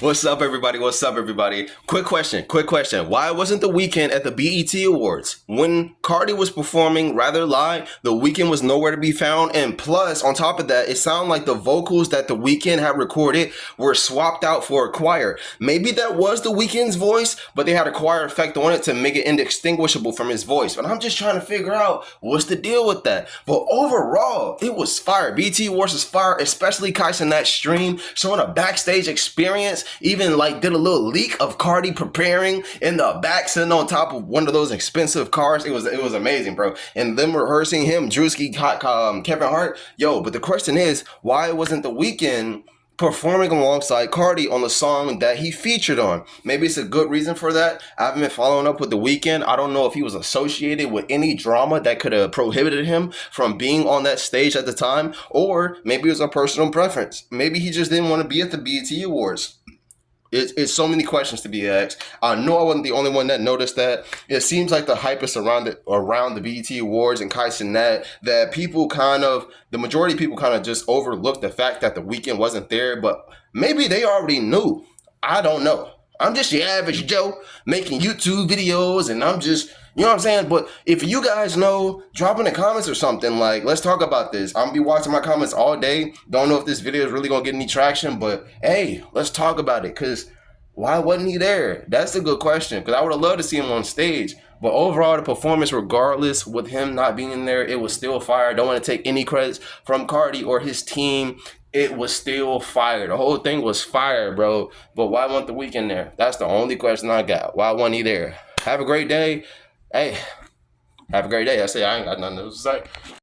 What's up, everybody? What's up, everybody? Quick question. Why wasn't the Weeknd at the BET Awards? When Cardi was performing Rather Lie, the Weeknd was nowhere to be found. And plus, on top of that, it sounded like the vocals that the Weeknd had recorded were swapped out for a choir. Maybe that was the Weeknd's voice, but they had a choir effect on it to make it indistinguishable from his voice. But I'm just trying to figure out what's the deal with that. But overall, it was fire. BET Awards was fire, especially Kais in that stream, showing a backstage experience. Even like did a little leak of Cardi preparing in the back, sitting on top of one of those expensive cars. It was amazing, bro. And them rehearsing him, Drewski, Kevin Hart. Yo, but the question is, why wasn't the Weeknd performing alongside Cardi on the song that he featured on? Maybe it's a good reason for that. I haven't been following up with the Weeknd. I don't know if he was associated with any drama that could have prohibited him from being on that stage at the time, or maybe it was a personal preference. Maybe he just didn't want to be at the BET Awards. It's so many questions to be asked. I know I wasn't the only one that noticed that. It seems like the hype is around the BET Awards and Kai Cenat that the majority of people kind of just overlooked the fact that the Weeknd wasn't there, but maybe they already knew. I don't know. I'm just your average Joe making YouTube videos, and I'm just, you know what I'm saying? But if you guys know, drop in the comments or something. Like, let's talk about this. I'm gonna be watching my comments all day. Don't know if this video is really gonna get any traction, but hey, let's talk about it. Cause why wasn't he there? That's a good question. Cause I would have loved to see him on stage. But overall, the performance, regardless, with him not being there, it was still fire. Don't want to take any credits from Cardi or his team. It was still fire. The whole thing was fire, bro. But why wasn't the Weeknd there? That's the only question I got. Why wasn't he there? Have a great day. Hey, have a great day. I say I ain't got nothing else to say.